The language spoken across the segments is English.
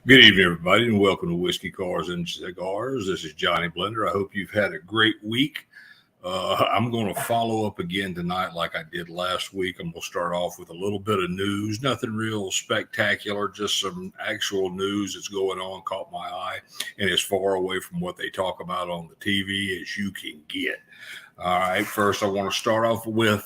Good evening, everybody, and welcome to Whiskey, Cars, and Cigars. This is Johnny Blender. I hope you've had a great week. I'm going to follow up again tonight like I did last week. I'm going to start off with a little bit of news, nothing real spectacular, just some actual news that's going on, caught my eye, and as far away from what they talk about on the TV as you can get. All right, first I want to start off with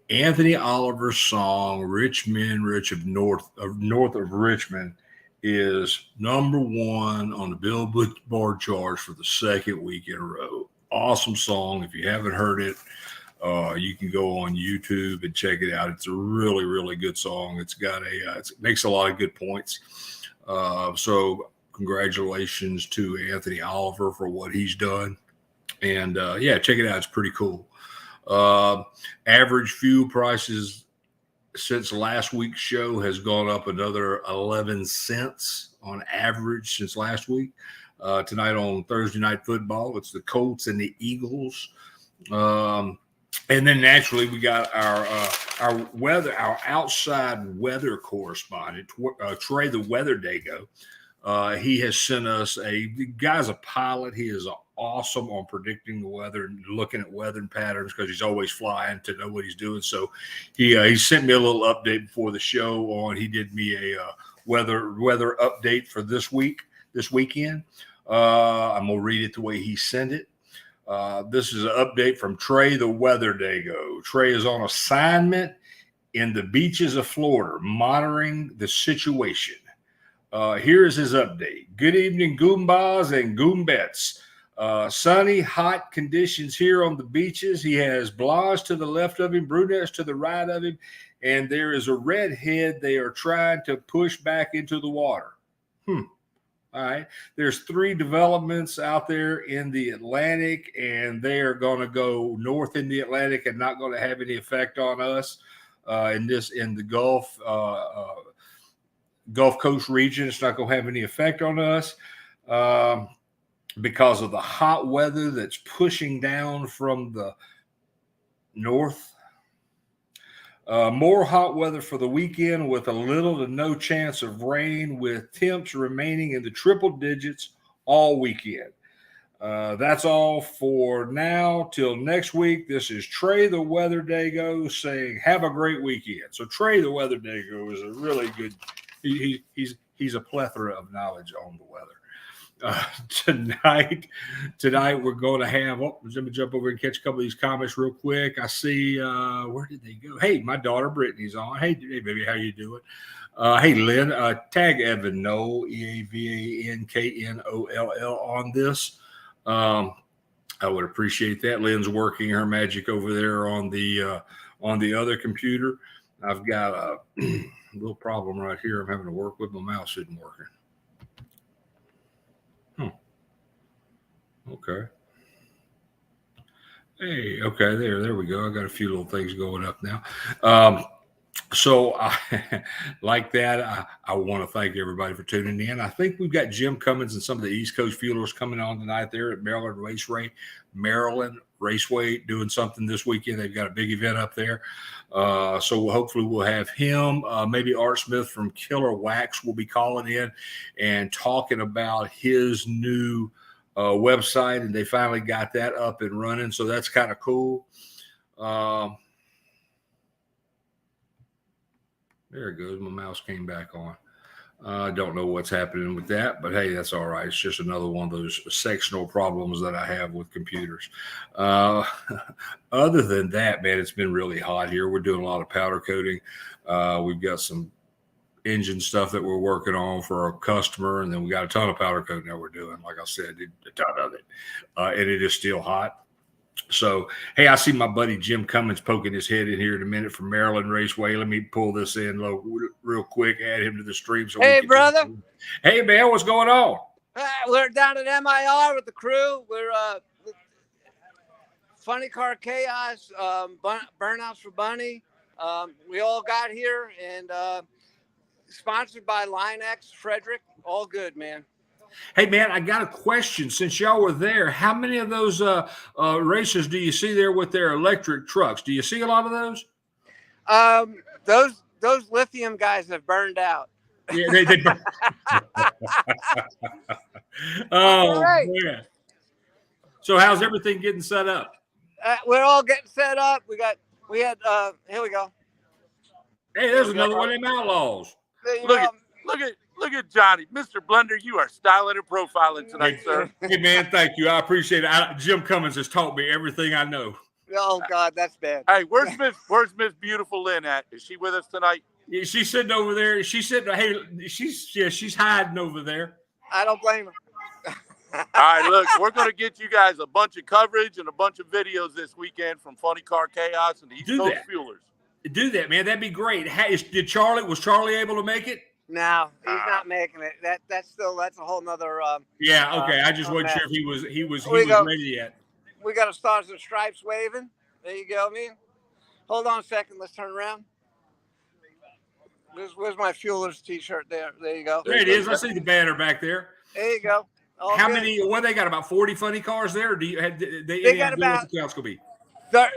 Anthony Oliver's song, Rich Men Rich of North of Richmond, is number one on the Billboard charts for the second week in a row. Awesome song. If you haven't heard it, you can go on YouTube and check it out. It's a really, really good song. It's got it makes a lot of good points. So congratulations to Anthony Oliver for what he's done. And check it out. It's pretty cool. Average fuel prices since last week's show has gone up another 11 cents on average since last week. Tonight on Thursday Night Football, it's the Colts and the Eagles. And then naturally we got our outside weather correspondent, Trey, the weather dago. He has sent us the guy's a pilot. He is awesome on predicting the weather and looking at weather patterns because he's always flying to know what he's doing. So he sent me a little update before the show he did me a weather update for this weekend. I'm going to read it the way he sent it. This is an update from Trey, the weather dago. Trey is on assignment in the beaches of Florida, monitoring the situation. Here is his update. Good evening, Goombas and Goombettes. Sunny, hot conditions here on the beaches. He has blondes to the left of him, brunettes to the right of him, and there is a redhead they are trying to push back into the water. All right. There's 3 developments out there in the Atlantic, and they are going to go north in the Atlantic and not going to have any effect on us in the Gulf Coast region. It's not going to have any effect on us because of the hot weather that's pushing down from the north. More hot weather for the weekend with a little to no chance of rain, with temps remaining in the triple digits all weekend. That's all for now. Till next week, this is Trey the Weather Dago saying have a great weekend. So Trey the Weather Dago is a really good he's a plethora of knowledge on the weather. Tonight we're going to have. Let me jump over and catch a couple of these comments real quick. I see. Where did they go? Hey, my daughter Brittany's on. Hey, baby, how you doing? Hey, Lynn. Tag Evan Knoll, EAVANKNOLL on this. I would appreciate that. Lynn's working her magic over there on the other computer. I've got a little problem right here. I'm having to work with my mouse isn't working. Okay. Hey, okay, there we go. I got a few little things going up now. So like that, I want to thank everybody for tuning in. I think we've got Jim Cummins and some of the East Coast Fuelers coming on tonight there at Maryland Raceway doing something this weekend. They've got a big event up there. So hopefully we'll have him. Maybe Art Smith from Killer Wax will be calling in and talking about his new website, and they finally got that up and running. So that's kind of cool. There it goes. My mouse came back on. I don't know what's happening with that, but hey, that's all right. It's just another one of those sectional problems that I have with computers. Other than that, man, it's been really hot here. We're doing a lot of powder coating. We've got some engine stuff that we're working on for our customer, and then we got a ton of powder coating that we're doing. Like I said, a ton of it, and it is still hot. So, hey, I see my buddy Jim Cummins poking his head in here in a minute from Maryland Raceway. Let me pull this in real quick, add him to the stream. So hey, brother. Hey, man, what's going on? We're down at MIR with the crew. We're Funny Car Chaos, Burnouts for Bunny. We all got here, and sponsored by Line X, Frederick. All good, man. Hey, man, I got a question. Since y'all were there, how many of those races do you see there with their electric trucks? Do you see a lot of those? Those lithium guys have burned out. Yeah, they oh, right. man. So how's everything getting set up? We're all getting set up. Here we go. Hey, there's another one of them outlaws. Look at Johnny, Mr. Blender. You are styling and profiling tonight, sir. Hey, man, thank you. I appreciate it. Jim Cummins has taught me everything I know. Oh God, that's bad. Hey, where's Miss Beautiful Lynn at? Is she with us tonight? Yeah, she's sitting over there. She said, "Hey, she's hiding over there." I don't blame her. All right, look, we're going to get you guys a bunch of coverage and a bunch of videos this weekend from Funny Car Chaos and the East Coast Fuelers. Do that, man. That'd be great. Was Charlie able to make it? No, he's not making it. That's a whole nother. Yeah. Okay. I just wasn't sure if he was ready yet. We got a Stars and Stripes waving. There you go, man. Hold on a second. Let's turn around. Where's my Fuelers T-shirt? There you go. There it is. I see the banner back there. There you go. How many? What they got? About 40 funny cars there? Or do you have? They got about. What the counts gonna be?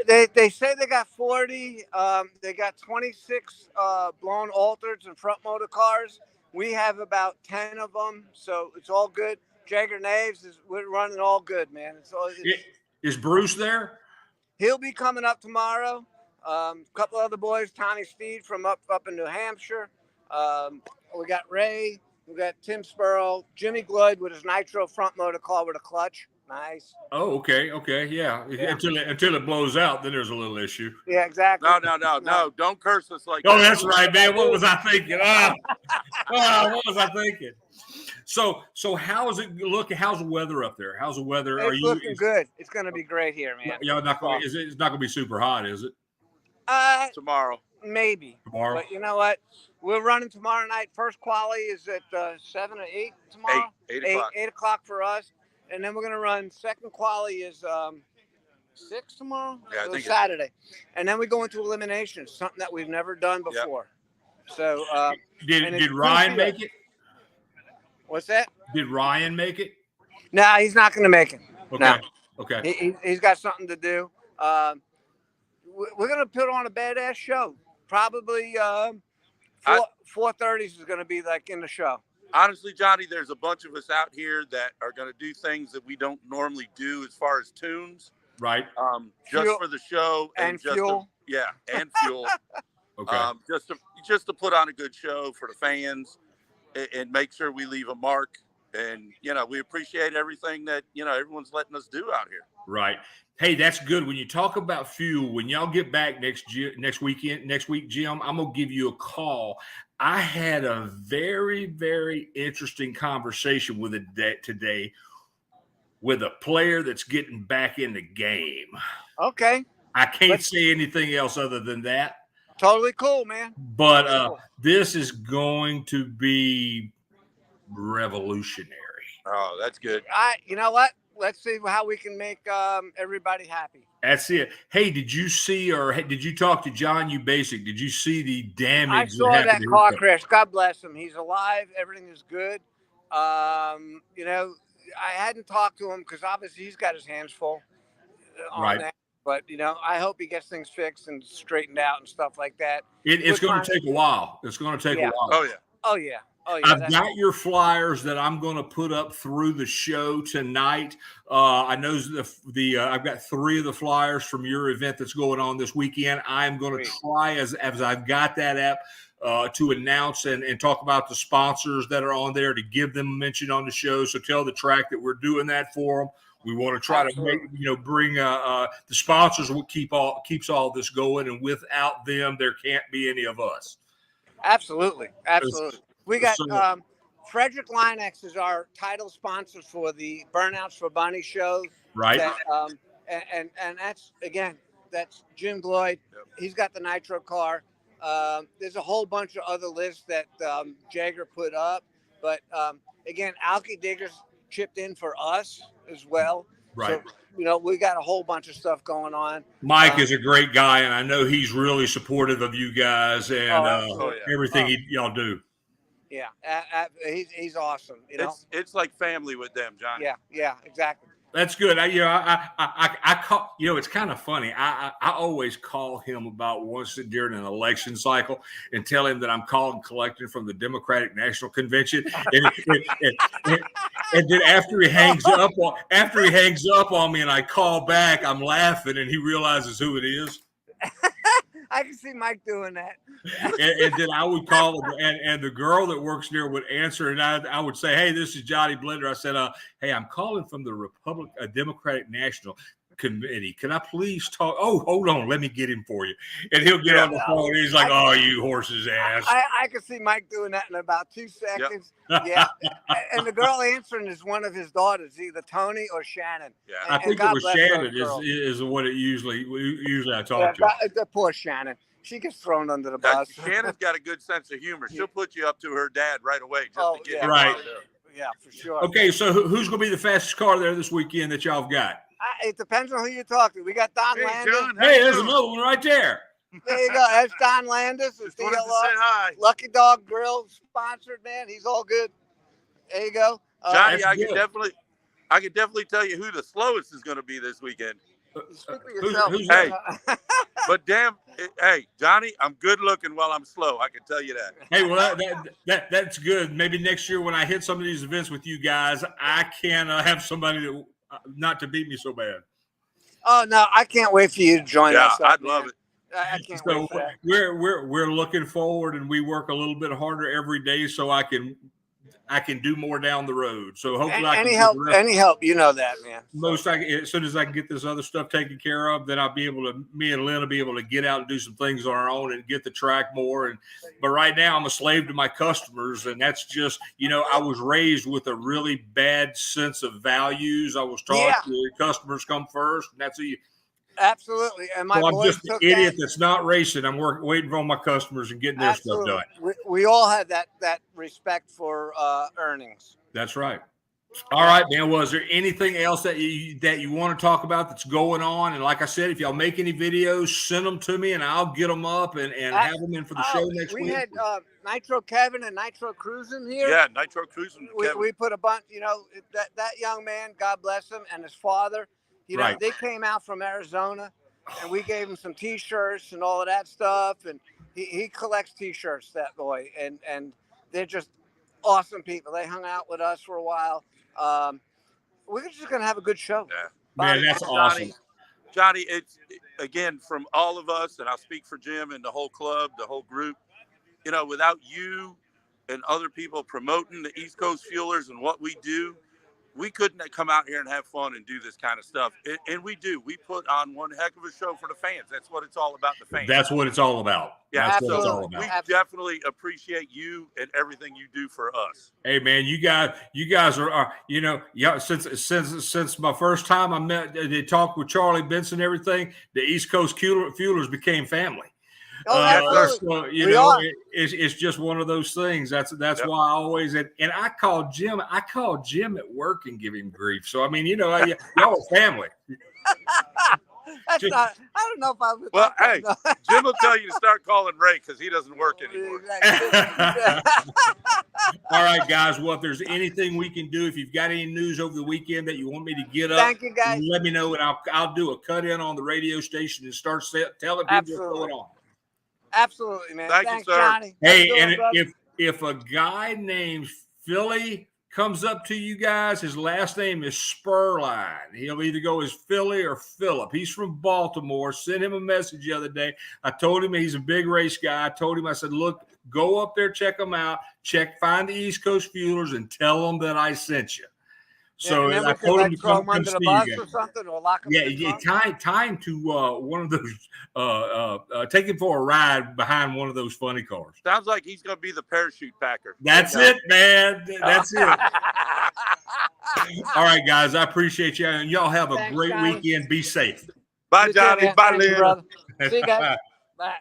They say they got 40. They got 26 blown altereds and front motor cars. We have about 10 of them, so it's all good. Jagger Naves we're running all good, man. Is Bruce there? He'll be coming up tomorrow. A couple other boys, Tony Steed from up in New Hampshire. We got Ray. We got Tim Spurl, Jimmy Gloyd with his nitro front motor car with a clutch. Nice. Oh, okay, yeah. Until it blows out, then there's a little issue. Yeah, exactly. No. Don't curse us like that. Oh, that. that's right, man. What was I thinking? What was I thinking? So how is it looking? How's the weather up there? How's the weather? It's looking good. It's going to be great here, man. Y'all not going? It's not going to be super hot, is it? Tomorrow. Maybe. Tomorrow. But you know what? We're running tomorrow night. First quali is at 7 or 8 tomorrow. 8 o'clock. 8 o'clock for us. And then we're going to run second quali is 6 tomorrow? Yeah, I think Saturday. And then we go into elimination, something that we've never done before. Yep. So did Ryan make it? What's that? Did Ryan make it? No, he's not going to make it. Okay. No. Okay. He's got something to do. We're going to put on a badass show. Probably 4:30 is going to be like in the show. Honestly, Johnny, there's a bunch of us out here that are going to do things that we don't normally do as far as tunes. Right. Just for the show and fuel. And fuel. Okay. Just to put on a good show for the fans and make sure we leave a mark. And, we appreciate everything that, everyone's letting us do out here. Right. Hey, that's good. When you talk about fuel, when y'all get back next week, Jim, I'm going to give you a call. I had a very, very interesting conversation with today with a player that's getting back in the game. Okay. I can't say anything else other than that. Totally cool, man. But this is going to be revolutionary. Oh, that's good. You know what? Let's see how we can make everybody happy. That's it. Hey, did you see or did you talk to John Uzbasic? Did you see the damage? I saw that car crash. God bless him. He's alive. Everything is good. I hadn't talked to him because obviously he's got his hands full on that. But, I hope he gets things fixed and straightened out and stuff like that. It's going to take a while. It's going to take a while. Oh, yeah. I've got your flyers that I'm going to put up through the show tonight. I know I've got 3 of the flyers from your event that's going on this weekend. I'm going to try as I've got that app to announce and talk about the sponsors that are on there to give them a mention on the show. So tell the track that we're doing that for them. We want to try to bring the sponsors. What keeps all this going, and without them, there can't be any of us. Absolutely. We got Frederick Linex is our title sponsor for the Burnouts for Bunny show. Right. And that's Jim Gloyd. Yep. He's got the nitro car. There's a whole bunch of other lists that Jagger put up. But again, Alki Diggers chipped in for us as well. Right. So, we got a whole bunch of stuff going on. Mike is a great guy, and I know he's really supportive of you guys and everything y'all do. Yeah, he's awesome. It's like family with them, Johnny. Yeah, exactly. That's good. I call, it's kind of funny. I always call him about once during an election cycle and tell him that I'm calling collecting from the Democratic National Convention. And then after he hangs up on me and I call back, I'm laughing and he realizes who it is. I can see Mike doing that. And then I would call him, and the girl that works there would answer, and I would say, "Hey, this is Johnny Blender." I said, "Hey, I'm calling from the Democratic National Committee. Can I please talk?" "Oh, hold on, let me get him for you." And he'll get on the phone. And he's like, "Oh, you horse's ass." I can see Mike doing that in about 2 seconds. Yep. Yeah, and the girl answering is one of his daughters, either Tony or Shannon. Yeah, I think it was Shannon is what it usually I talk to. The poor Shannon. She gets thrown under the bus. Shannon's got a good sense of humor. She'll put you up to her dad right away just to get him right. Yeah, for sure. Okay, so who's going to be the fastest car there this weekend that y'all have got? It depends on who you talk to. We got Don Landis. John, hey, there's another one right there. There you go. That's Don Landis. Just wanted to say hi. Lucky Dog Grill sponsored, man. He's all good. There you go. Johnny, I can definitely tell you who the slowest is going to be this weekend. Speak for yourself. Hey, but hey, Johnny, I'm good looking while I'm slow. I can tell you that. Hey, well, that's good. Maybe next year when I hit some of these events with you guys, I can have somebody that not to beat me so bad. Oh no, I can't wait for you to join us. Yeah, I'd love it. I can't so wait for that. We're looking forward, and we work a little bit harder every day so I can do more down the road. So hopefully, any help, you know that, man. As soon as I can get this other stuff taken care of, then me and Lynn will be able to get out and do some things on our own and get the track more. But right now I'm a slave to my customers, and that's just, I was raised with a really bad sense of values. I was taught the customers come first, and that's who you. Absolutely, and my I'm boys just an idiot that's not racing. I'm waiting for all my customers and getting their stuff done. We all have that respect for earnings. That's right. All right, man. Was there anything else that you want to talk about that's going on? And like I said, if y'all make any videos, send them to me, and I'll get them up and have them in for the show next week. We had Nitro Kevin and Nitro Cruising here. Yeah, Nitro Cruising. We put a bunch. That young man, God bless him, and his father. They came out from Arizona, and we gave him some T-shirts and all of that stuff. And he collects T-shirts, that boy, and they're just awesome people. They hung out with us for a while. We're just gonna have a good show. Yeah, man, that's awesome. Johnny, it's again from all of us, and I'll speak for Jim and the whole club, the whole group. Without you and other people promoting the East Coast Fuelers and what we do, we couldn't come out here and have fun and do this kind of stuff. And we do. We put on one heck of a show for the fans. That's what it's all about, the fans. That's what it's all about. Yeah, that's absolutely. What it's all about. We definitely appreciate you and everything you do for us. Hey, man, you guys are since my first time I met, they talked with Charlie Benson and everything, the East Coast Fuelers became family. So, it's just one of those things. That's why I always and I call Jim at work and give him grief. So I mean, y'all are family. I don't know if I would. Well, hey, Jim will tell you to start calling Ray because he doesn't work anymore. All right, guys. Well, if there's anything we can do, if you've got any news over the weekend that you want me to get up, thank you, guys. Let me know, and I'll do a cut in on the radio station and start telling people what's going on. Absolutely, man. Thanks, you, sir. Johnny. Hey, and if a guy named Philly comes up to you guys, his last name is Spurline. He'll either go as Philly or Phillip. He's from Baltimore. Sent him a message the other day. I told him he's a big race guy. I said, look, go up there, check them out. Find the East Coast Fuelers and tell them that I sent you. So I told him to come under the see bus you or something, or lock him in the trunk? tie him to one of those. Take him for a ride behind one of those funny cars. Sounds like he's going to be the parachute packer. That's it, man. That's it. All right, guys. I appreciate you, and y'all have a great weekend. Be safe. Bye, Johnny. Bye, Lynn. See you guys. Bye.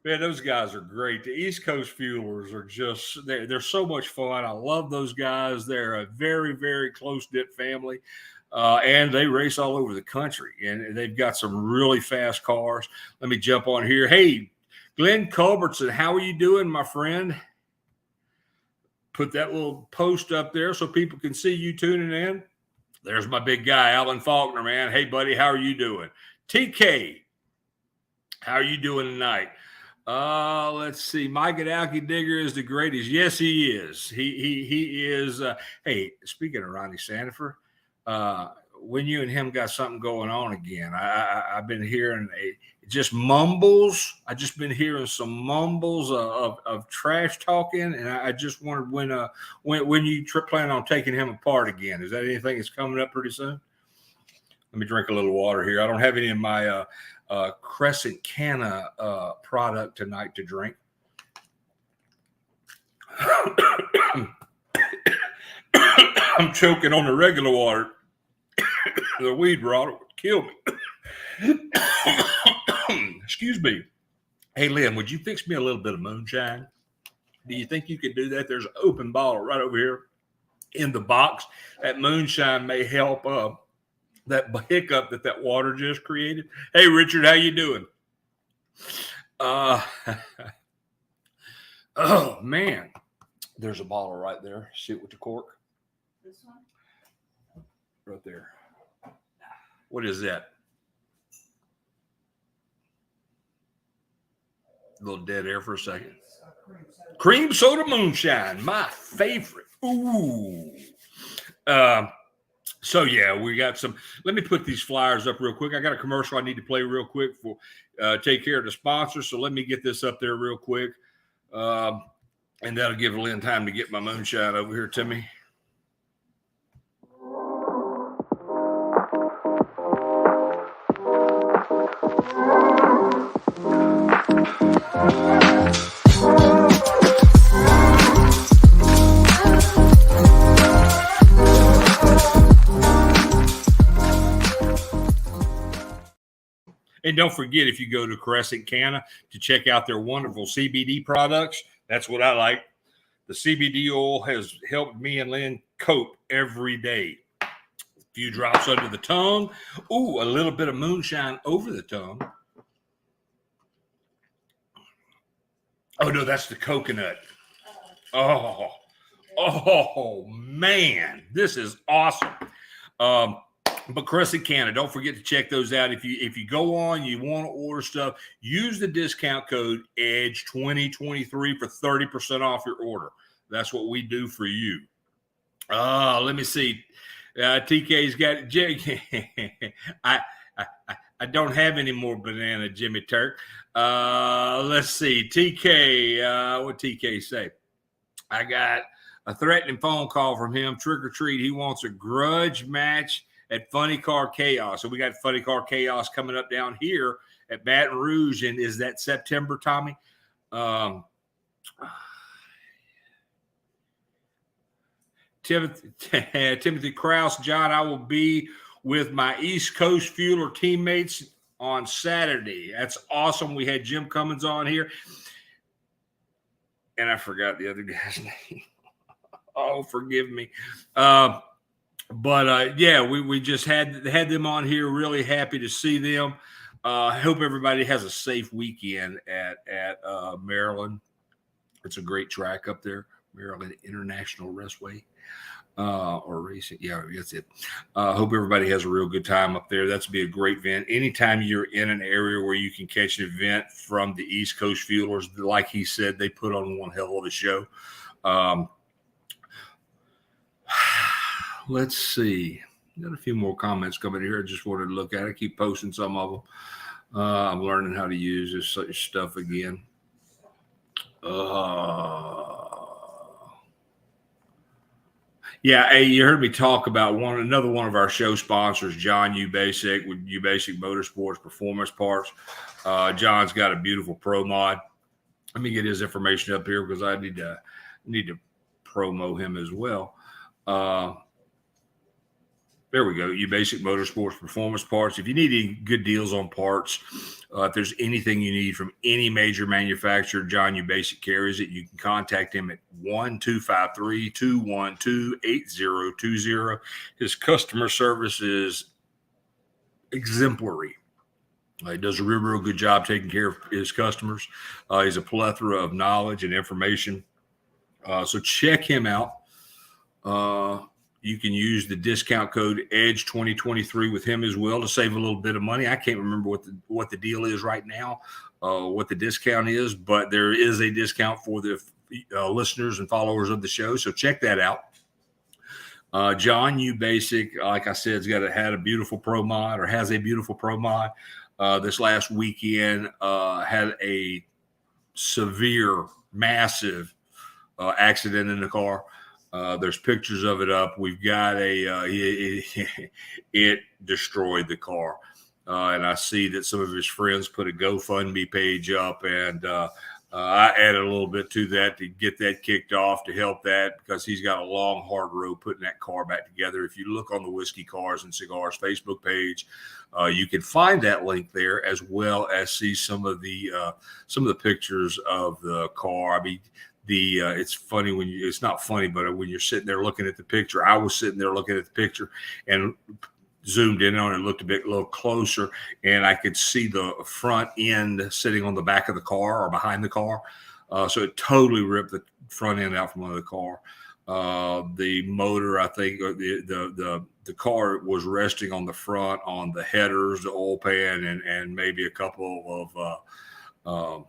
Man, those guys are great. The East Coast Fuelers are just, they're so much fun. I love those guys. They're a very, very close-knit family, and they race all over the country, and they've got some really fast cars. Let me jump on here. Hey, Glenn Culbertson, how are you doing, my friend? Put that little post up there so people can see you tuning in. There's my big guy, Alan Faulkner, man. Hey, buddy, how are you doing? TK, how are you doing tonight? Let's see. Mike at Alky Digger is the greatest. Yes, he is. He is. Hey, speaking of Ronnie Sandifer, when you and him got something going on again, I've been hearing just mumbles. I just been hearing some mumbles of trash talking, and I just wondered when you plan on taking him apart again. Is that anything that's coming up pretty soon? Let me drink a little water here. I don't have any in my Crescent Canna product tonight to drink. I'm choking on the regular water. The weed water would kill me. Excuse me. Hey, Lynn, would you fix me a little bit of moonshine? Do you think you could do that? There's an open bottle right over here in the box. That moonshine may help that hiccup that water just created. Hey, Richard, how you doing? Oh, man. There's a bottle right there. See it with the cork? This one? Right there. What is that? A little dead air for a second. Cream soda moonshine, my favorite. Ooh. So yeah, we got some. Let me put these flyers up real quick. I got a commercial I need to play real quick for take care of the sponsor. So let me get this up there real quick, and that'll give Lynn time to get my moonshine over here to me. And don't forget, if you go to Crescent Canna to check out their wonderful CBD products, that's what I like. The CBD oil has helped me and Lynn cope every day. A few drops under the tongue. Ooh, a little bit of moonshine over the tongue. Oh, no, that's the coconut. Oh, man. This is awesome. But Crescent Canna, don't forget to check those out. If you go on, you want to order stuff, use the discount code EDGE2023 for 30% off your order. That's what we do for you. Let me see. TK's got I don't have any more banana, Jimmy Turk. Let's see. TK, what TK say? I got a threatening phone call from him. Trick or treat. He wants a grudge match at Funny Car Chaos. So we got Funny Car Chaos coming up down here at Baton Rouge. And is that September, Tommy? Timothy Krause, John, I will be with my East Coast Fueler teammates on Saturday. That's awesome. We had Jim Cummins on here. And I forgot the other guy's name. Oh, forgive me. Yeah, we just had them on here. Really happy to see them. I hope everybody has a safe weekend at Maryland. It's a great track up there, Maryland International Raceway. Or racing. Yeah, that's it. Hope everybody has a real good time up there. That's be a great event. Anytime you're in an area where you can catch an event from the East Coast Fuelers, like he said, they put on one hell of a show. Let's see. Got a few more comments coming here. I just wanted to look at it. Keep posting some of them. I'm learning how to use this stuff again. Yeah, hey, you heard me talk about another one of our show sponsors, John Uzbasic with Uzbasic Motorsports Performance Parts. John's got a beautiful Pro Mod. Let me get his information up here because I need to promo him as well. There we go. Uzbasic Motorsports Performance Parts. If you need any good deals on parts, if there's anything you need from any major manufacturer, John Uzbasic carries it. You can contact him at 1-253-212-8020. His customer service is exemplary. He does a real good job taking care of his customers. He's a plethora of knowledge and information. So check him out. You can use the discount code EDGE 2023 with him as well to save a little bit of money. I can't remember what the deal is right now, what the discount is, but there is a discount for the listeners and followers of the show. So check that out. John Uzbasic, like I said, had a beautiful pro mod, or has a beautiful pro mod. This last weekend had a severe, massive accident in the car. There's pictures of it up. We've got it destroyed the car. And I see that some of his friends put a GoFundMe page up, and I added a little bit to that to get that kicked off, to help that, because he's got a long, hard road putting that car back together. If you look on the Whiskey, Cars, and Cigars Facebook page, you can find that link there, as well as see some of the pictures of the car. I mean, it's funny it's not funny, but when you're sitting there looking at the picture, I was sitting there looking at the picture and zoomed in on it, looked a little closer, and I could see the front end sitting on the back of the car or behind the car. So it totally ripped the front end out from under the car. The motor, I think, the car was resting on the front, on the headers, the oil pan, and maybe a couple of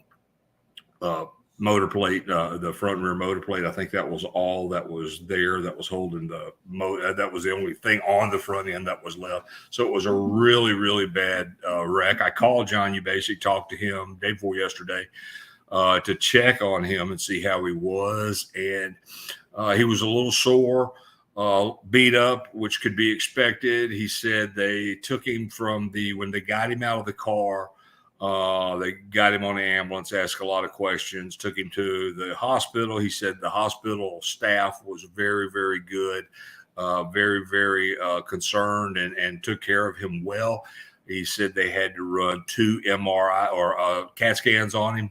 motor plate, the front and rear motor plate. I think that was all that was there, that was holding the motor. That was the only thing on the front end that was left. So it was a really, really bad wreck. I called John Uzbasic, talked to him day before yesterday to check on him and see how he was. And he was a little sore, beat up, which could be expected. He said they took him when they got him out of the car, they got him on the ambulance, asked a lot of questions, took him to the hospital. He said the hospital staff was very, very good, very, very concerned, and took care of him well. He said they had to run 2 MRI or CAT scans on him,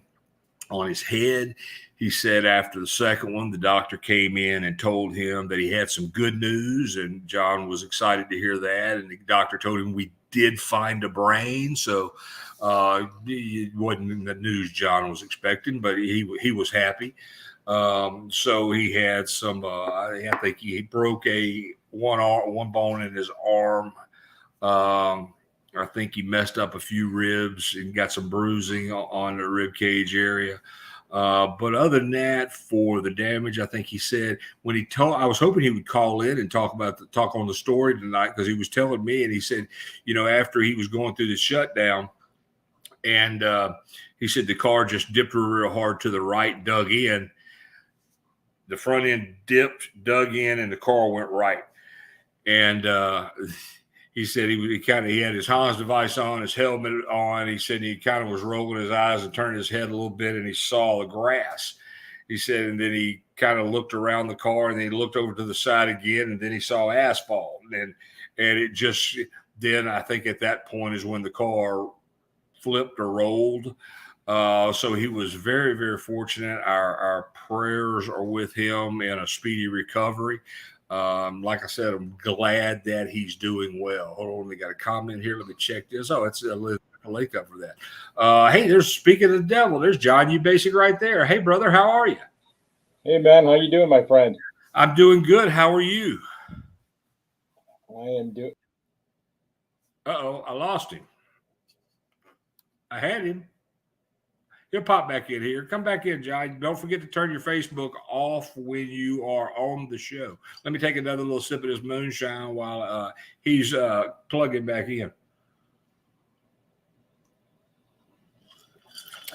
on his head. He said after the second one, the doctor came in and told him that he had some good news, and John was excited to hear that. And the doctor told him we did find a brain. So it wasn't the news John was expecting, but he was happy. So he had some, I think he broke one bone in his arm. I think he messed up a few ribs and got some bruising on the rib cage area. But other than that, for the damage, I think he said when he told, I was hoping he would call in and talk on the story tonight, because he was telling me, and he said, after he was going through the shutdown, and he said the car just dipped real hard to the right, dug in. The front end dug in, and the car went right. And he said he had his Hans device on, his helmet on. He said he kind of was rolling his eyes and turning his head a little bit, and he saw the grass. He said, and then he kind of looked around the car, and then he looked over to the side again, and then he saw asphalt. And it just, then I think at that point is when the car flipped or rolled. So he was very, very fortunate. Our prayers are with him in a speedy recovery. Like I said, I'm glad that he's doing well. Hold on, we got a comment here. Let me check this. Oh, it's a lake up for that. Hey, speaking of the devil, there's John Uzbasic right there. Hey, brother, how are you? Hey, man, how you doing, my friend? I'm doing good. How are you? I am doing. Uh-oh, I lost him. I had him. He'll pop back in here. Come back in, John. Don't forget to turn your Facebook off when you are on the show. Let me take another little sip of this moonshine while he's plugging back in.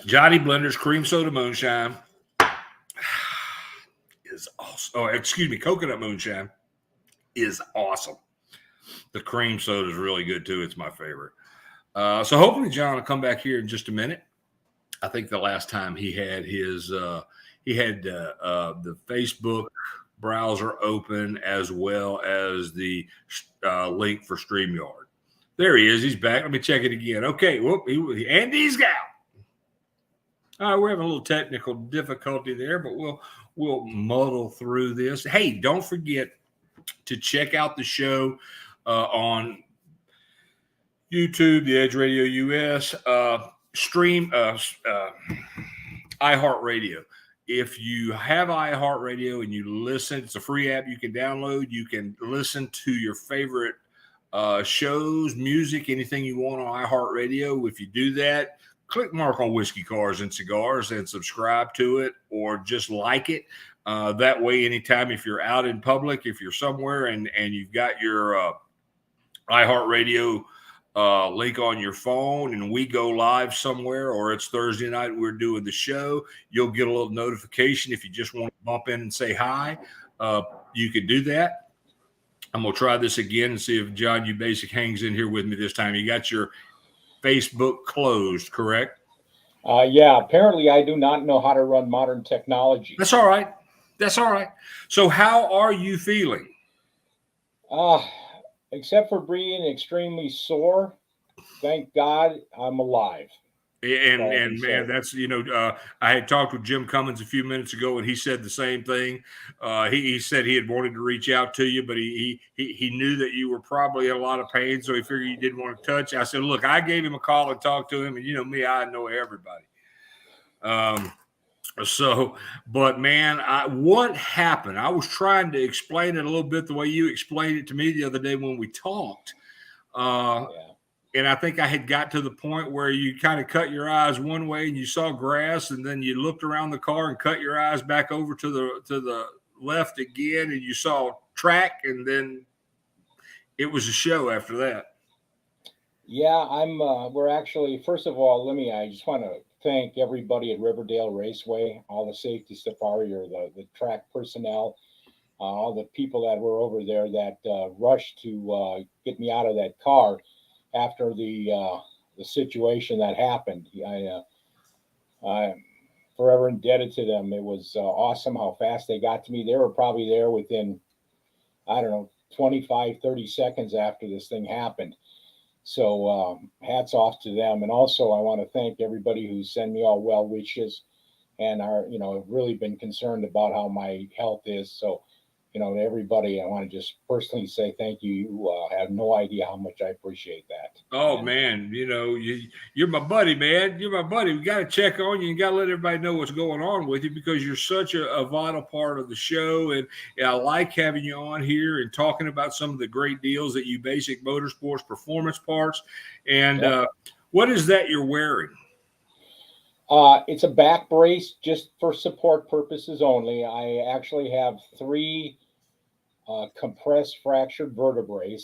Johnny Blender's cream soda moonshine is awesome. Oh, excuse me, coconut moonshine is awesome. The cream soda is really good too. It's my favorite. So hopefully John will come back here in just a minute. I think the last time he had the Facebook browser open, as well as the link for StreamYard. There he is. He's back. Let me check it again. Okay. And he's out. All right, we're having a little technical difficulty there, but we'll muddle through this. Hey, don't forget to check out the show on YouTube, the Edge Radio US, stream iHeartRadio. if you have iHeartRadio and you listen, it's a free app you can download. You can listen to your favorite shows, music, anything you want on iHeartRadio. If you do that, click mark on Whiskey Cars and Cigars and subscribe to it, or just like it. That way, anytime if you're out in public, if you're somewhere and you've got your iHeartRadio link on your phone and we go live somewhere, or it's Thursday night, we're doing the show, you'll get a little notification. If you just want to bump in and say hi, you can do that. I'm going to try this again and see if John Uzbasic hangs in here with me this time. You got your Facebook closed, correct? Yeah, apparently I do not know how to run modern technology. That's all right. That's all right. So how are you feeling? Except for being extremely sore, thank God I'm alive. And man, that's, I had talked with Jim Cummins a few minutes ago, and he said the same thing. He said he had wanted to reach out to you, but he knew that you were probably in a lot of pain, so he figured you didn't want to touch. I said, look, I gave him a call and talked to him, and you know me, I know everybody. But man, what happened? I was trying to explain it a little bit the way you explained it to me the other day when we talked. And I think I had got to the point where you kind of cut your eyes one way and you saw grass, and then you looked around the car and cut your eyes back over to the left again, and you saw track, and then it was a show after that. Yeah, we're actually, first of all, I just want to thank everybody at Riverdale Raceway, all the safety safari or the track personnel, all the people that were over there that rushed to get me out of that car after the situation that happened. I'm forever indebted to them. It was awesome how fast they got to me. They were probably there within, I don't know, 25, 30 seconds after this thing happened. So hats off to them. And also I want to thank everybody who sent me all well wishes and have really been concerned about how my health is. So, to everybody, I want to just personally say thank you. You have no idea how much I appreciate that. Oh, man, you're my buddy, man. You're my buddy. We got to check on you and got to let everybody know what's going on with you, because you're such a vital part of the show. And I like having you on here and talking about some of the great deals at Uzbasic Motorsports Performance Parts. And what is that you're wearing? It's a back brace just for support purposes only. I actually have 3 compressed fractured vertebrae,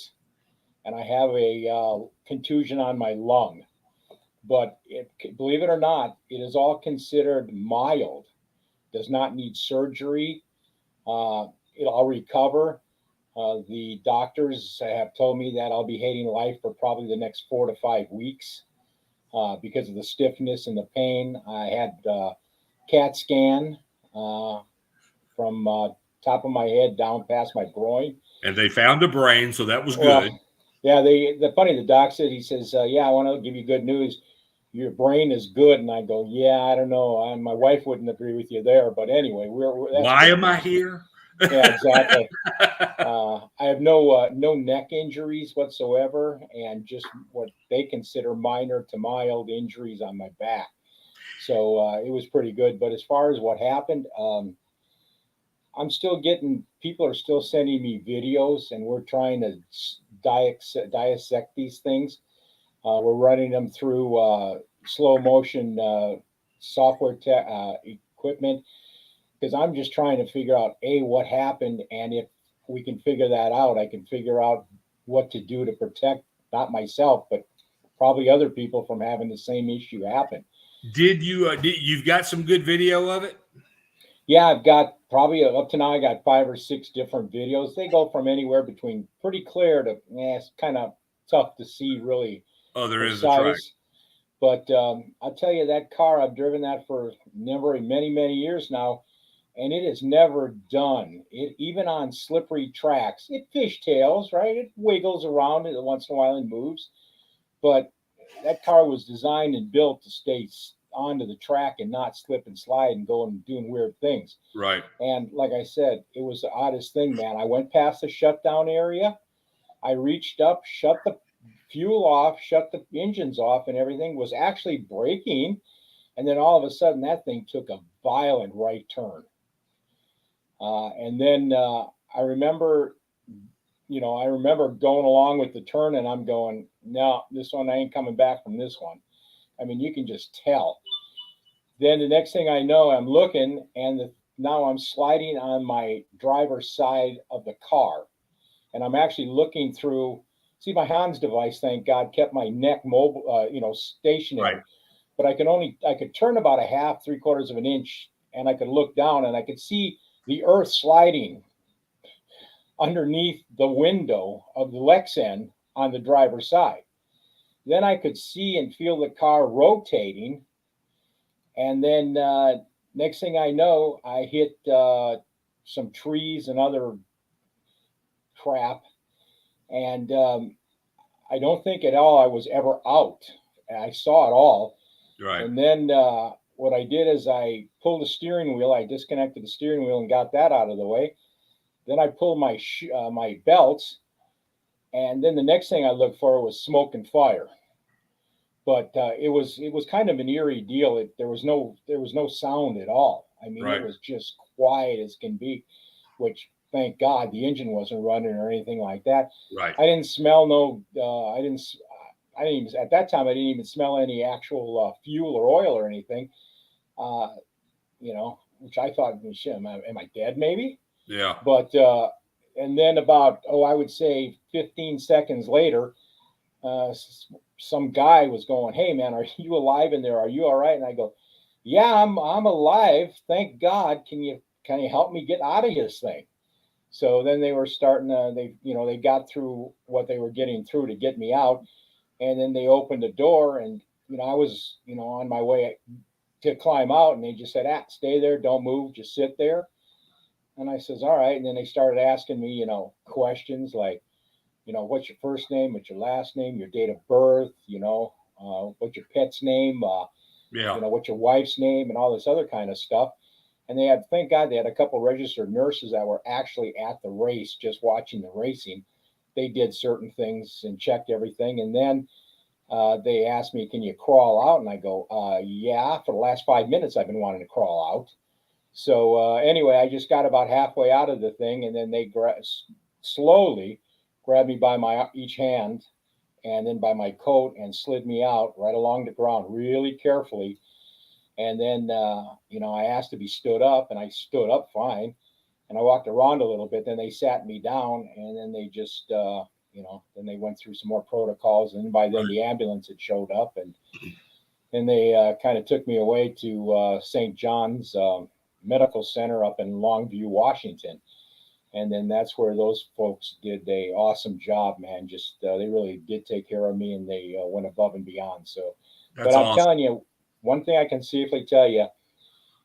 and I have a contusion on my lung. But believe it or not, it is all considered mild. Does not need surgery. I'll recover. The doctors have told me that I'll be hating life for probably the next 4 to 5 weeks because of the stiffness and the pain. I had CAT scan from top of my head down past my groin, and they found a brain, so that was good. Yeah, the doc said, he says, yeah, I want to give you good news. Your brain is good. And I go, yeah, I don't know. My wife wouldn't agree with you there, but anyway, why am I here? Yeah, exactly. I have no neck injuries whatsoever, and just what they consider minor to mild injuries on my back. So it was pretty good. But as far as what happened, I'm still people are still sending me videos, and we're trying to dissect these things. We're running them through slow motion software equipment, because I'm just trying to figure out what happened, and if we can figure that out, I can figure out what to do to protect not myself, but probably other people from having the same issue happen. You've got some good video of it? Yeah, I've got probably up to now, I got 5 or 6 different videos. They go from anywhere between pretty clear to, it's kind of tough to see really. Oh, there is a track. But I'll tell you, that car, I've driven that for many, many years now, and it has never done it, even on slippery tracks. It fishtails, right? It wiggles around it once in a while and moves. But that car was designed and built to stay onto the track and not slip and slide and go and doing weird things. Right. And like I said, it was the oddest thing, man. I went past the shutdown area. I reached up, shut the fuel off, shut the engines off, and everything was actually braking. And then all of a sudden, that thing took a violent right turn. And then I remember, I remember going along with the turn, and I'm going, no, this one, I ain't coming back from this one. I mean, you can just tell. Then the next thing I know, I'm looking, and now I'm sliding on my driver's side of the car, and I'm actually looking through. See, my Hans device, thank God, kept my neck mobile, stationary. Right. But I could turn about a half, 3/4 of an inch, and I could look down, and I could see the earth sliding underneath the window of the Lexan on the driver's side. Then I could see and feel the car rotating. And then next thing I know, I hit some trees and other crap. And I don't think at all I was ever out. I saw it all. Right. And then what I did is I pulled the steering wheel. I disconnected the steering wheel and got that out of the way. Then I pulled my belts. And then the next thing I looked for was smoke and fire. But it was kind of an eerie deal. There was no sound at all. I mean, Right. It was just quiet as can be, which thank God the engine wasn't running or anything like that. Right. I didn't smell I didn't even, at that time, I didn't even smell any actual fuel or oil or anything, which I thought, shit, am I dead maybe? Yeah. But, and then about, I would say 15 seconds later, some guy was going, "Hey man, are you alive in there? Are you all right?" And I go, "Yeah, I'm alive. Thank God. Can you help me get out of this thing?" So then they were starting to, they got through what they were getting through to get me out. And then they opened the door, and, I was, on my way to climb out, and they just said, "Stay there. Don't move. Just sit there." And I says, "All right." And then they started asking me, questions like, what's your first name, what's your last name, your date of birth, what's your pet's name, Yeah. what's your wife's name, and all this other kind of stuff. And thank God, they had a couple registered nurses that were actually at the race, just watching the racing. They did certain things and checked everything. And then they asked me, "Can you crawl out?" And I go, "Yeah, for the last 5 minutes, I've been wanting to crawl out." So anyway, I just got about halfway out of the thing, and then they slowly grabbed me by each hand and then by my coat and slid me out right along the ground really carefully. And then, I asked to be stood up, and I stood up fine. And I walked around a little bit. Then they sat me down, and then they just, then they went through some more protocols. And by then the ambulance had showed up, and then they kind of took me away to St. John's Medical Center up in Longview, Washington. And then that's where those folks did an awesome job, man. Just they really did take care of me, and they went above and beyond. So, That's but I'm awesome. telling you, one thing I can safely tell you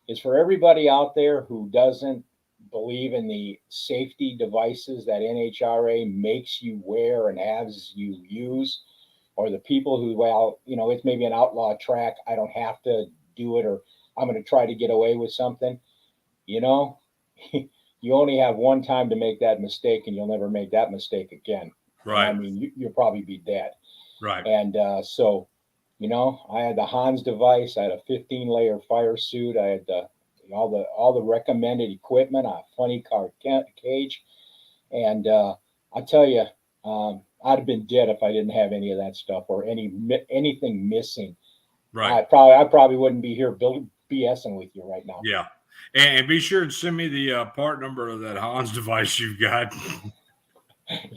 is for everybody out there who doesn't believe in the safety devices that NHRA makes you wear and has you use, or the people who, it's maybe an outlaw track, I don't have to do it, or I'm going to try to get away with something, you only have one time to make that mistake, and you'll never make that mistake again. Right. I mean, you'll probably be dead. Right. And so, I had the Hans device. I had a 15-layer fire suit. I had all the recommended equipment, a funny car cage. And I tell you, I'd have been dead if I didn't have any of that stuff or anything missing. Right. I probably wouldn't be here BSing with you right now. Yeah. And be sure to send me the part number of that Hans device you've got.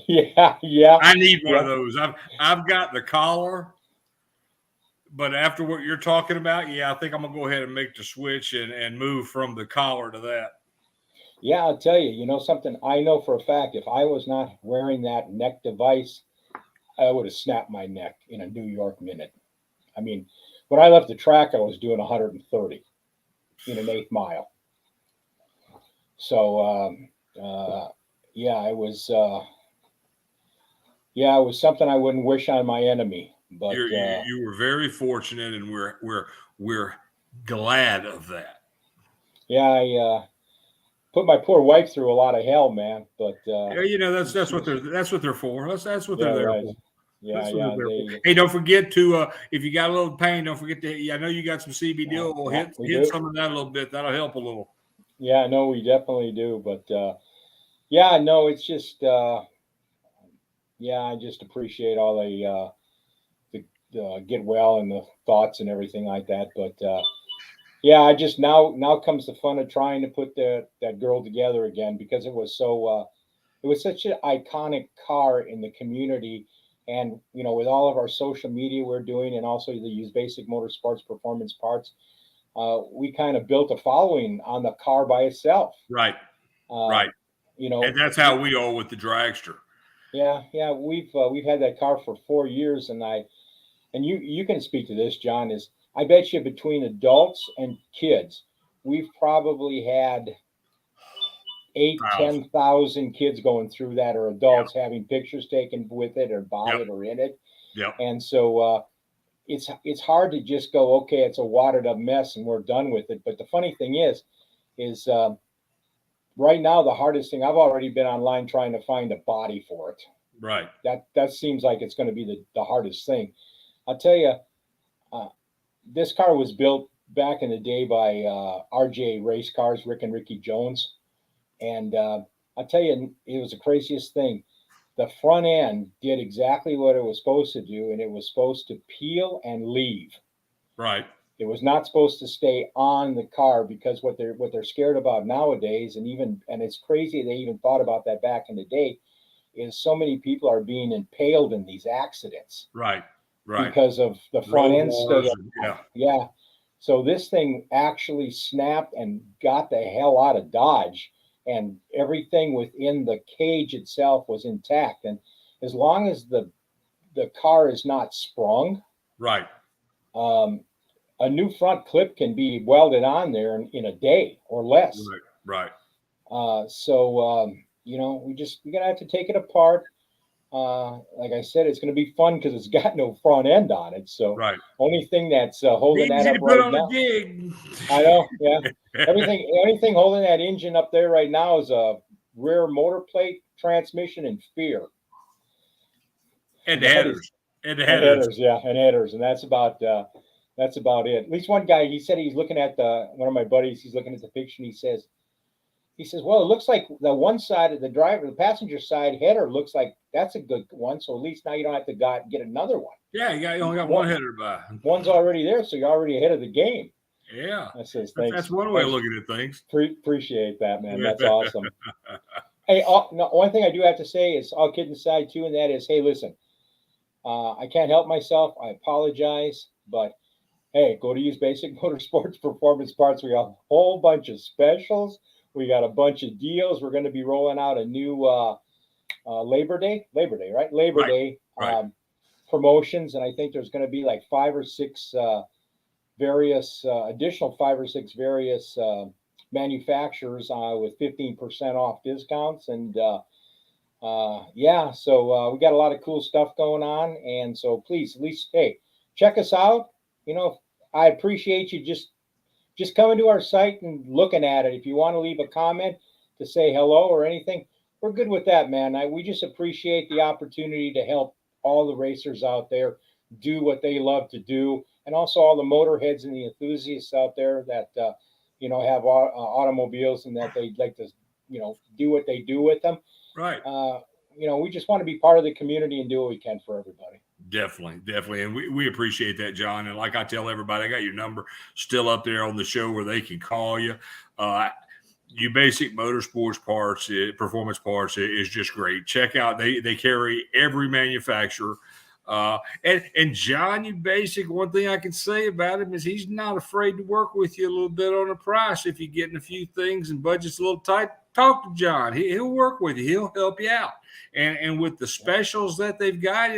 Yeah. I need one of those. I've got the collar, but after what you're talking about, I think I'm gonna go ahead and make the switch and move from the collar to that. Yeah, I'll tell you, something I know for a fact, if I was not wearing that neck device, I would have snapped my neck in a New York minute. I mean, when I left the track, I was doing 130 in an 8th mile. So, it was something I wouldn't wish on my enemy. But you were very fortunate, and we're glad of that. Yeah, I put my poor wife through a lot of hell, man. But that's what they're for. That's what they're there right. for. Yeah, Hey, don't forget to if you got a little pain, don't forget to. I know you got some CBD. Hit some of that a little bit. That'll help a little. Yeah, no, we definitely do. But yeah, no, it's just I just appreciate all the get well and the thoughts and everything like that. But yeah, I just now comes the fun of trying to put that girl together again, because it was such an iconic car in the community. And with all of our social media we're doing, and also the Uzbasic Motorsports Performance Parts, we kind of built a following on the car by itself. Right. Right. And that's how we are with the dragster. Yeah, we've had that car for 4 years, and you can speak to this, John. Is I bet you between adults and kids, we've probably had 10,000 kids going through that, or adults having pictures taken with it, or by it, or in it. Yeah. And so it's hard to just go, okay, it's a wadded up mess and we're done with it. But the funny thing is right now, the hardest thing, I've already been online trying to find a body for it. Right. That seems like it's going to be the hardest thing. I'll tell you, this car was built back in the day by RJ Race Cars, Rick and Ricky Jones. And I'll tell you, it was the craziest thing. The front end did exactly what it was supposed to do, and it was supposed to peel and leave. Right. It was not supposed to stay on the car, because what they're scared about nowadays, and it's crazy they even thought about that back in the day, is so many people are being impaled in these accidents. Right. Because of the front end stay. Yeah. So this thing actually snapped and got the hell out of Dodge, and everything within the cage itself was intact. And as long as the car is not sprung, right, a new front clip can be welded on there in a day or less. Right. So we're gonna have to take it apart. Like I said, it's going to be fun because it's got no front end on it. So only thing that's holding that up right now. I know, yeah. Anything holding that engine up there right now is a rear motor plate, transmission, and steer. And headers. And headers, and that's about it. At least one guy, he said he's looking at one of my buddies. He's looking at the picture, and he says, well, it looks like the one side of the passenger side header looks like that's a good one. So at least now you don't have to get another one. Yeah, you only got one header to buy. One's already there, so you're already ahead of the game. Yeah. I says, thanks. That's one way of looking at things. Appreciate that, man. That's awesome. Hey, one thing I do have to say is, all kidding aside too, and that is, hey, listen, I can't help myself. I apologize, but hey, go to Uzbasic Motorsports Performance Parts. We got a whole bunch of specials. We got a bunch of deals. We're going to be rolling out a new Labor Day, right? Promotions. And I think there's going to be like 5 or 6 additional manufacturers with 15% off discounts. And so we got a lot of cool stuff going on. And so please, at least, hey, check us out. I appreciate you just coming to our site and looking at it. If you want to leave a comment to say hello or anything, we're good with that, man. We just appreciate the opportunity to help all the racers out there do what they love to do, and also all the motorheads and the enthusiasts out there that have automobiles and that they'd like to do what they do with them. Right. We just want to be part of the community and do what we can for everybody. Definitely. And we appreciate that, John. And like I tell everybody, I got your number still up there on the show where they can call you. Uzbasic Motorsports Parts, Performance Parts is just great. Check out, they carry every manufacturer. And John Uzbasic, one thing I can say about him is he's not afraid to work with you a little bit on the price. If you're getting a few things and budget's a little tight, talk to John. He'll work with you. He'll help you out. And with the specials that they've got,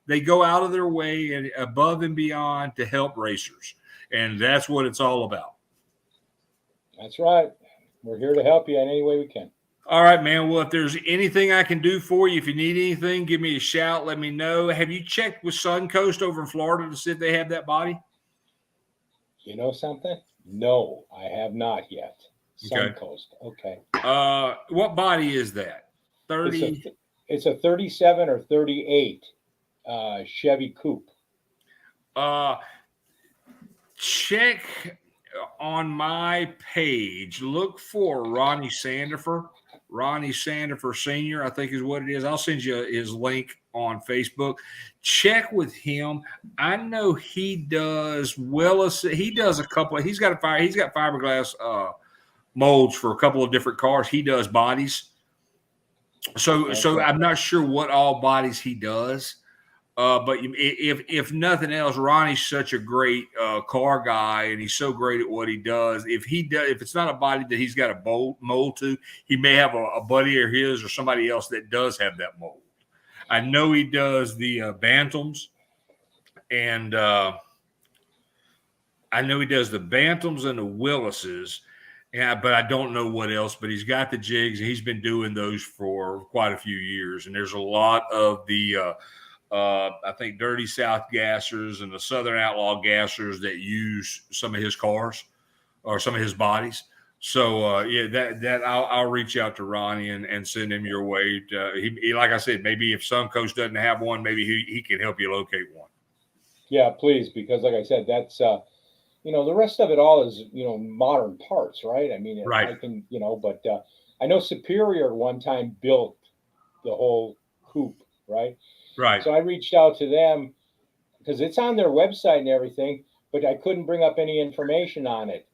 they go out of their way and above and beyond to help racers. And that's what it's all about. That's right. We're here to help you in any way we can. All right, man. Well, if there's anything I can do for you, if you need anything, give me a shout. Let me know. Have you checked with Suncoast over in Florida to see if they have that body? You know something? No, I have not yet. Suncoast. Okay. What body is that? 30? It's a 37 or 38. Chevy Coupe. Check on my page. Look for Ronnie Sandifer. Ronnie Sandifer Sr., I think is what it is. I'll send you his link on Facebook. Check with him. I know he does Willis. He does a couple. He's got fiberglass molds for a couple of different cars. He does bodies. So I'm not sure what all bodies he does. But if nothing else, Ronnie's such a great car guy, and he's so great at what he does. If it's not a body that he's got a mold to, he may have a buddy of his or somebody else that does have that mold. I know he does the Bantams, and I know he does the Bantams and the Willises. Yeah, but I don't know what else. But he's got the jigs, and he's been doing those for quite a few years. And there's a lot of the I think Dirty South gassers and the Southern Outlaw gassers that use some of his cars or some of his bodies. So that I'll reach out to Ronnie and send him your way. He like I said, maybe if Suncoast doesn't have one, maybe he can help you locate one. Yeah, please, because like I said, that's the rest of it all is modern parts, right? I mean, right. I can but I know Superior one time built the whole coupe, right? Right. So I reached out to them because it's on their website and everything, but I couldn't bring up any information on it.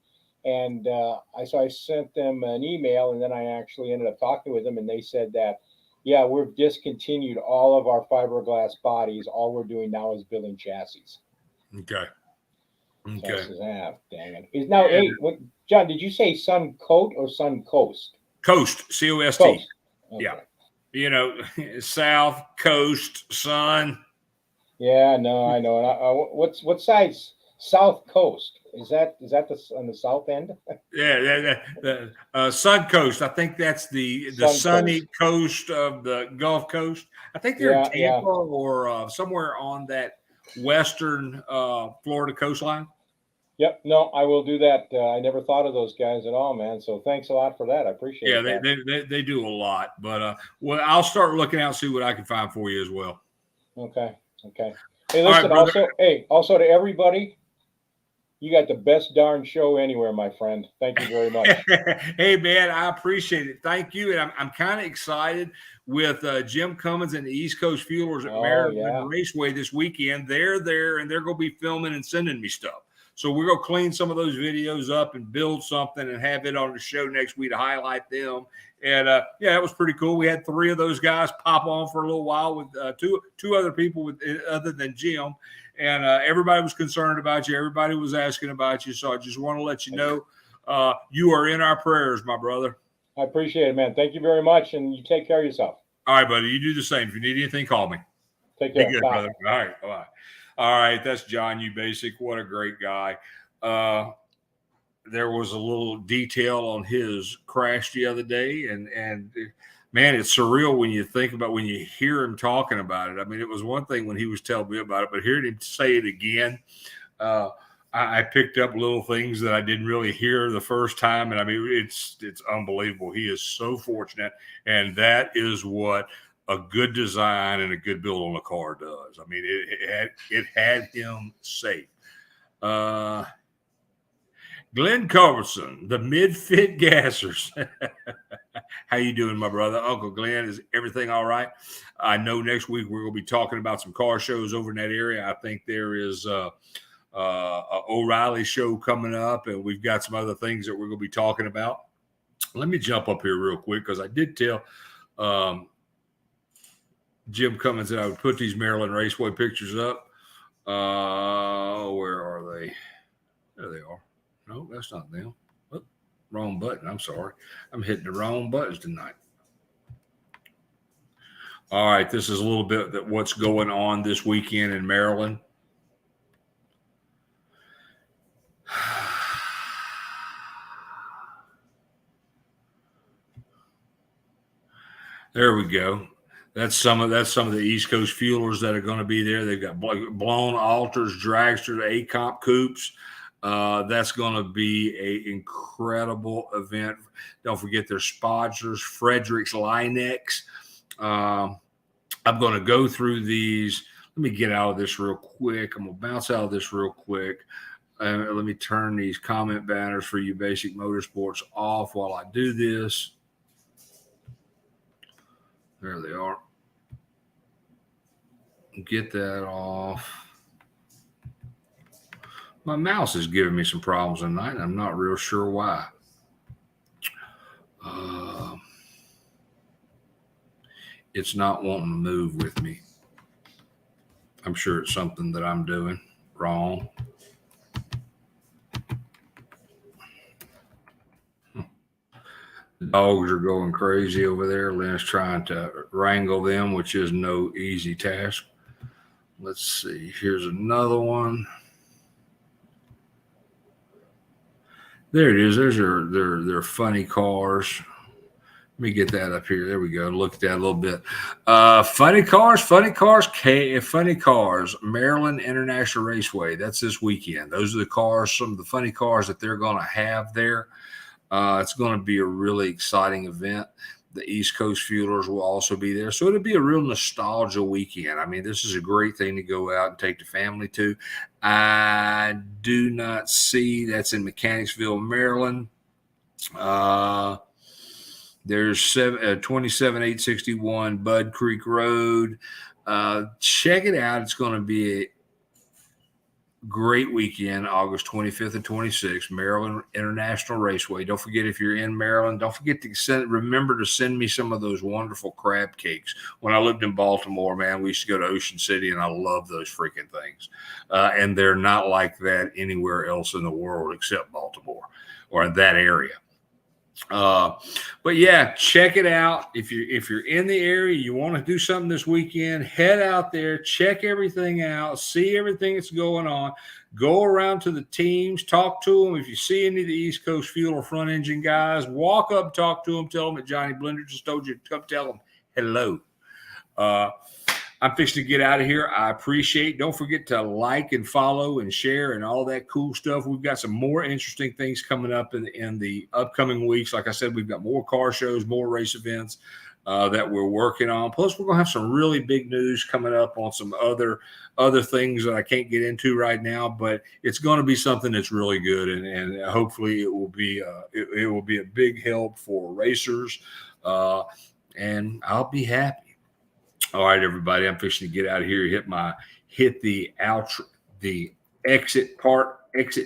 And I sent them an email, and then I actually ended up talking with them, and they said that, yeah, we've discontinued all of our fiberglass bodies. All we're doing now is building chassis. Okay. So I says, dang it. Is now John, did you say Sun Coat or Sun Coast? Coast, Coast. Coast. Okay. Yeah. South Coast, Sun. Yeah, no, I know. What size? South Coast. Is that on the south end? Yeah, the Sun Coast. I think that's the sunny coast of the Gulf Coast. I think they're in Tampa or somewhere on that western Florida coastline. Yep. No, I will do that. I never thought of those guys at all, man. So thanks a lot for that. I appreciate it. Yeah, they do a lot. But I'll start looking out, see what I can find for you as well. Okay. Hey, listen. Also to everybody, you got the best darn show anywhere, my friend. Thank you very much. Hey, man, I appreciate it. Thank you. And I'm kind of excited with Jim Cummins and the East Coast Fuelers at Maryland Raceway this weekend. They're there, and they're going to be filming and sending me stuff. So we're going to clean some of those videos up and build something and have it on the show next week to highlight them. And, that was pretty cool. We had 3 of those guys pop on for a little while with two other people other than Jim. And everybody was concerned about you. Everybody was asking about you. So I just want to let you know you are in our prayers, my brother. I appreciate it, man. Thank you very much. And you take care of yourself. All right, buddy. You do the same. If you need anything, call me. Take care. Be good, brother. All right. Bye. All right. That's John Uzbasic. What a great guy. There was a little detail on his crash the other day. And man, it's surreal when you hear him talking about it. I mean, it was one thing when he was telling me about it, but hearing him say it again, I picked up little things that I didn't really hear the first time. And I mean, it's unbelievable. He is so fortunate. And that is what a good design and a good build on a car does. I mean, it had him safe. Glenn Culbertson, the Mid-Fit Gassers. How you doing, my brother? Uncle Glenn, is everything all right? I know next week we're going to be talking about some car shows over in that area. I think there is a O'Reilly show coming up, and we've got some other things that we're going to be talking about. Let me jump up here real quick because I did tell Jim Cummins that I would put these Maryland Raceway pictures up. Where are they? There they are. No, that's not them. Oh, wrong button. I'm sorry. I'm hitting the wrong buttons tonight. All right. This is a little bit that what's going on this weekend in Maryland. There we go. That's some of the East Coast Fuelers that are going to be there. They've got blown alters, dragsters, A-Comp coupes. That's going to be an incredible event. Don't forget their sponsors, Fredericks Linex. I'm going to go through these Let me get out of this real quick. I'm going to bounce out of this real quick. Let me turn these comment banners for you basic motorsports off while I do this. There they are. Get that off. My mouse is giving me some problems tonight. I'm not real sure why. It's not wanting to move with me. I'm sure it's something that I'm doing wrong. The dogs are going crazy over there. Lynn's trying to wrangle them, which is no easy task. Let's see. Here's another one. There it is. There's their funny cars. Let me get that up here. There we go. Look at that a little bit. Funny cars, Maryland International Raceway. That's this weekend. Those are the cars, some of the funny cars that they're going to have there. It's going to be a really exciting event. The East Coast Fuelers will also be there. So it'll be a real nostalgia weekend. I mean, this is a great thing to go out and take the family to. I do not see that's in Mechanicsville, Maryland. There's 27861 Bud Creek Road. Check it out. It's going to be a great weekend, August 25th and 26th, Maryland International Raceway. Don't forget, if you're in Maryland, don't forget to remember to send me some of those wonderful crab cakes. When I lived in Baltimore, man, we used to go to Ocean City, and I love those freaking things. And they're not like that anywhere else in the world except Baltimore or in that area. But yeah, check it out. If you're in the area, you want to do something this weekend, head out there, check everything out, see everything that's going on, go around to the teams, talk to them. If you see any of the East Coast Fuel or front engine guys, walk up, talk to them, tell them that Johnny Blender just told you to come tell them hello. I'm fixing to get out of here. I appreciate. Don't forget to like and follow and share and all that cool stuff. We've got some more interesting things coming up in the upcoming weeks. Like I said, we've got more car shows, more race events that we're working on. Plus, we're going to have some really big news coming up on some other things that I can't get into right now. But it's going to be something that's really good, and hopefully it will be a big help for racers, and I'll be happy. All right, everybody, I'm fixing to get out of here. Hit the outro, the exit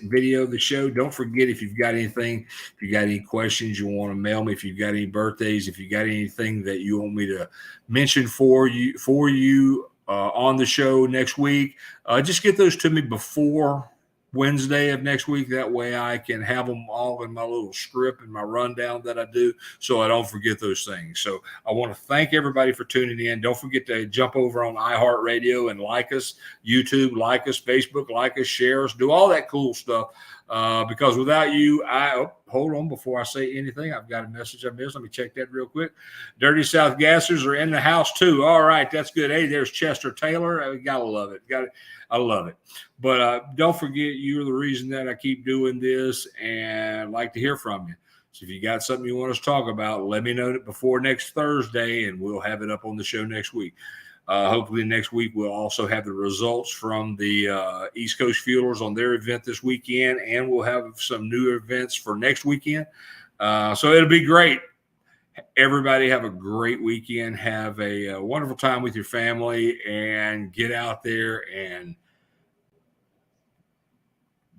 video of the show. Don't forget, if you've got anything, if you got any questions you want to mail me, if you've got any birthdays, if you got anything that you want me to mention for you on the show next week, just get those to me before Wednesday of next week. That way I can have them all in my little script and my rundown that I do, so I don't forget those things. So I want to thank everybody for tuning in. Don't forget to jump over on iHeartRadio and like us, YouTube, like us, Facebook, like us, share us, do all that cool stuff. Because without you, hold on before I say anything. I've got a message I missed. Let me check that real quick. Dirty South Gassers are in the house too. All right, that's good. Hey, there's Chester Taylor. I gotta love it. I love it. But don't forget, you're the reason that I keep doing this, and I'd like to hear from you. So if you got something you want us to talk about, let me know before next Thursday, and we'll have it up on the show next week. Hopefully next week we'll also have the results from the East Coast Fuelers on their event this weekend, and we'll have some new events for next weekend. So it'll be great. Everybody have a great weekend. Have a wonderful time with your family, and get out there and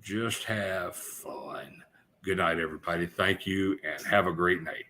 just have fun. Good night, everybody. Thank you, and have a great night.